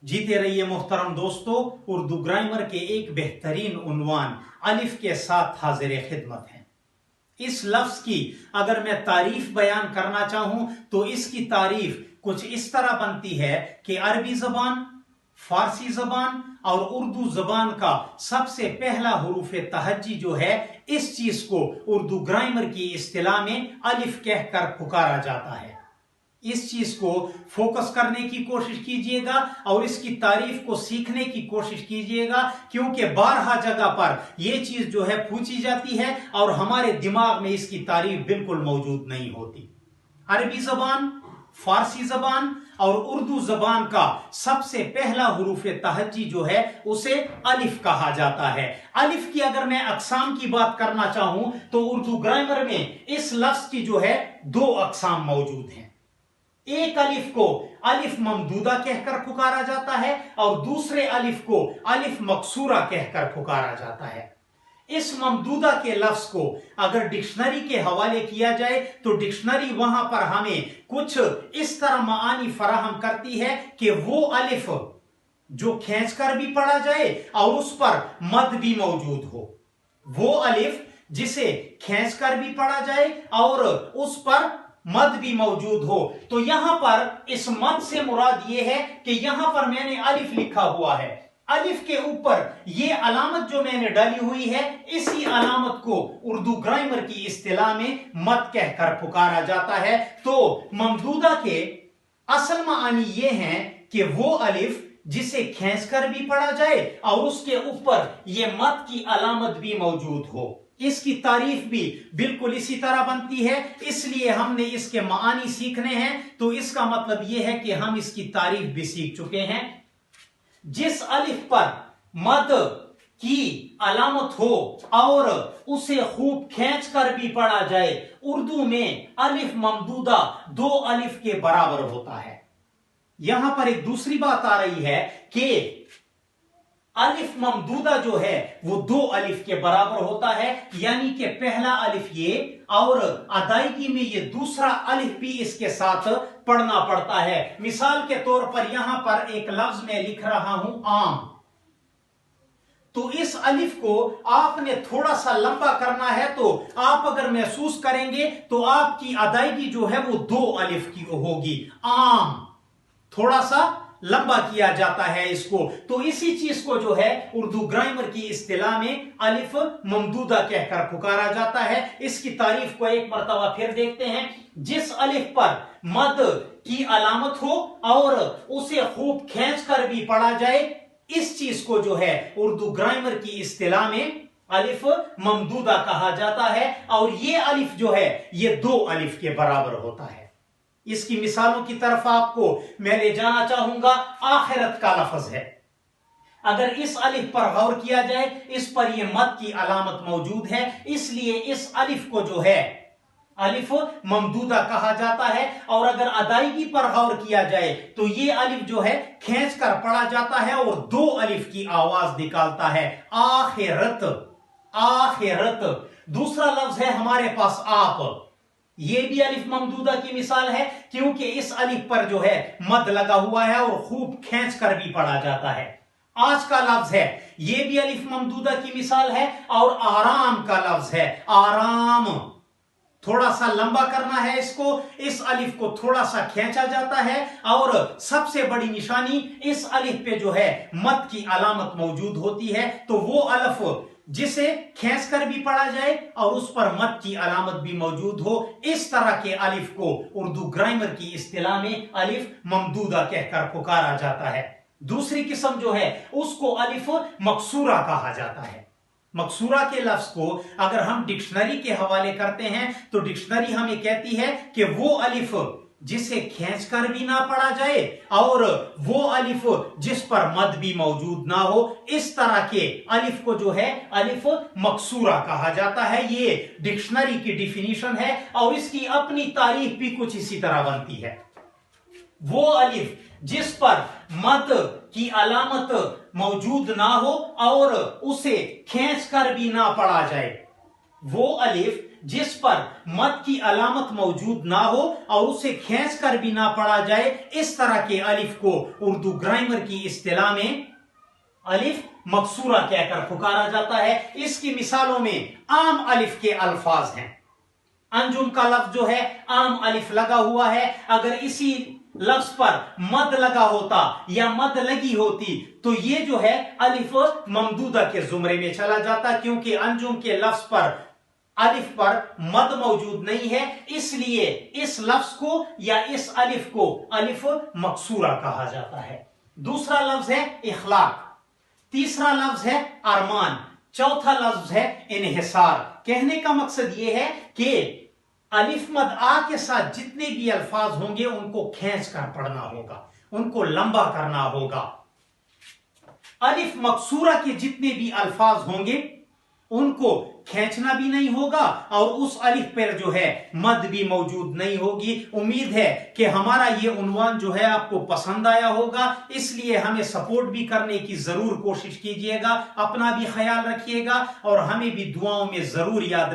जीते रहिए मोहतरम दोस्तों। उर्दू ग्रामर के एक बेहतरीन उन्वान अलिफ के साथ हाजिर खिदमत है। इस लफ्ज की अगर मैं तारीफ बयान करना चाहूं तो इसकी तारीफ कुछ इस तरह बनती है कि अरबी जबान, फारसी जबान और उर्दू जबान का सबसे पहला हुरूफ तहज्जी जो है, इस चीज को उर्दू ग्रामर की इस्तिलाह में अलिफ कहकर पुकारा जाता है। इस चीज को फोकस करने की कोशिश कीजिएगा और इसकी तारीफ को सीखने की कोशिश कीजिएगा, क्योंकि बारहा जगह पर यह चीज जो है पूछी जाती है और हमारे दिमाग में इसकी तारीफ बिल्कुल मौजूद नहीं होती। अरबी जबान, फारसी जबान और उर्दू जबान का सबसे पहला हुरूफ तहज्जी जो है उसे अलिफ कहा जाता है। अलिफ की अगर मैं अकसाम की बात करना चाहूं तो उर्दू ग्रामर में इस लफ्ज की जो है दो अकसाम मौजूद हैं। एक अलिफ को अलिफ ममदूदा कहकर पुकारा जाता है और दूसरे अलिफ को अलिफ मकसूरा कहकर पुकारा जाता है। इस ममदूदा के लफ्ज को अगर डिक्शनरी के हवाले किया जाए तो डिक्शनरी वहां पर हमें कुछ इस तरह मानी फराहम करती है कि वो अलिफ जो खींचकर भी पढ़ा जाए और उस पर मद भी मौजूद हो, वो अलिफ जिसे खींचकर भी पढ़ा जाए और उस पर मद भी मौजूद हो। तो यहां पर इस मद से मुराद यह है कि यहां पर मैंने अलिफ लिखा हुआ है, अलिफ के ऊपर यह अलामत जो मैंने डाली हुई है, इसी अलामत को उर्दू ग्रामर की इस्तिलाह में मद कहकर पुकारा जाता है। तो ममदूदा के असल मानी ये हैं कि वो अलिफ जिसे खींचकर भी पढ़ा जाए और उसके ऊपर यह मद की अलामत भी मौजूद हो। इसकी तारीफ भी बिल्कुल इसी तरह बनती है, इसलिए हमने इसके मानी सीखने हैं। तो इसका मतलब यह है कि हम इसकी तारीफ भी सीख चुके हैं। जिस अलिफ पर मद की अलामत हो और उसे खूब खींचकर भी पढ़ा जाए, उर्दू में अलिफ ममदूदा दो अलिफ के बराबर होता है। यहां पर एक दूसरी बात आ रही है कि अलिफ ममदूदा जो है वो दो अलिफ के बराबर होता है, यानी कि पहला अलिफ ये और अदायगी में ये दूसरा अलिफ भी इसके साथ पढ़ना पड़ता है। मिसाल के तौर पर यहां पर एक लफ्ज में लिख रहा हूं आम, तो इस अलिफ को आपने थोड़ा सा लंबा करना है तो आप अगर महसूस करेंगे तो आपकी अदायगी जो है वो दो अलिफ की होगी। आम थोड़ा सा लंबा किया जाता है इसको। तो इसी चीज को जो है उर्दू ग्रामर की इस्तिलाह में अलिफ ममदूदा कहकर पुकारा जाता है। इसकी तारीफ को एक मर्तबा फिर देखते हैं। जिस अलिफ पर मद की अलामत हो और उसे खूब खींचकर भी पढ़ा जाए, इस चीज को जो है उर्दू ग्रामर की इस्तिलाह में अलिफ ममदूदा कहा जाता है और ये अलिफ जो है ये दो अलिफ के बराबर होता है। इसकी मिसालों की तरफ आपको मैं ले जाना चाहूंगा। आखिरत का लफ्ज है, अगर इस अलिफ पर गौर किया जाए, इस पर यह मद की अलामत मौजूद है, इसलिए इस अलिफ को जो है अलिफ ममदूदा कहा जाता है। और अगर अदायगी पर गौर किया जाए तो यह अलिफ जो है खींचकर पढ़ा जाता है और दो अलिफ की आवाज निकालता है। आखिरत, आखिरत। दूसरा लफ्ज है हमारे पास आप, ये भी अलिफ ममदूदा की मिसाल है, क्योंकि इस अलिफ पर जो है मद लगा हुआ है और खूब खींचकर भी पढ़ा जाता है। आज का लफ्ज है, ये भी अलिफ ममदूदा की मिसाल है। और आराम का लफ्ज है, आराम, थोड़ा सा लंबा करना है इसको, इस अलिफ को थोड़ा सा खींचा जाता है और सबसे बड़ी निशानी इस अलिफ पे जो है मद की अलामत मौजूद होती है। तो वो अलिफ जिसे खींचकर भी पढ़ा जाए और उस पर मद की अलामत भी मौजूद हो, इस तरह के अलिफ को उर्दू ग्रामर की इस्तिलाह में अलिफ ममदूदा कहकर पुकारा जाता है। दूसरी किस्म जो है उसको अलिफ मकसूरा कहा जाता है। मकसूरा के लफ्ज को अगर हम डिक्शनरी के हवाले करते हैं तो डिक्शनरी हमें कहती है कि वो अलिफ जिसे खींचकर भी ना पढ़ा जाए और वो अलिफ जिस पर मद भी मौजूद ना हो, इस तरह के अलिफ को जो है अलिफ मकसूरा कहा जाता है। ये डिक्शनरी की डिफिनीशन है और इसकी अपनी तारीफ भी कुछ इसी तरह बनती है। वो अलिफ जिस पर मद की अलामत मौजूद ना हो और उसे खींचकर भी ना पढ़ा जाए, वो अलिफ जिस पर मद की अलामत मौजूद ना हो और उसे खींच कर भी ना पढ़ा जाए, इस तरह के अलिफ को उर्दू ग्रामर की इस्तिलाह में अलिफ मकसूरा कहकर पुकारा जाता है। इसकी मिसालों में आम अलिफ के अल्फाज हैं। अंजुम का लफ्ज जो है आम अलिफ लगा हुआ है, अगर इसी लफ्ज पर मद लगा होता या मद लगी होती तो ये जो है अलिफ ममदूदा के जुमरे में चला जाता, क्योंकि अंजुम के लफ्ज पर अलिफ पर मद मौजूद नहीं है, इसलिए इस लफ्ज को या इस अलिफ को अलिफ मकसूरा कहा जाता है। दूसरा लफ्ज है इखलाक, तीसरा लफ्ज है अरमान, चौथा लफ्ज है इन्हिसार। कहने का मकसद यह है कि अलिफ मद आ के साथ जितने भी अल्फाज होंगे उनको खींच कर पढ़ना होगा, उनको लंबा करना होगा। अलिफ मकसूरा के जितने भी अल्फाज होंगे उनको खींचना भी नहीं होगा और उस अलिफ पर जो है मद भी मौजूद नहीं होगी। उम्मीद है कि हमारा ये उन्वान जो है आपको पसंद आया होगा, इसलिए हमें सपोर्ट भी करने की जरूर कोशिश कीजिएगा। अपना भी ख्याल रखिएगा और हमें भी दुआओं में जरूर याद रखिएगा।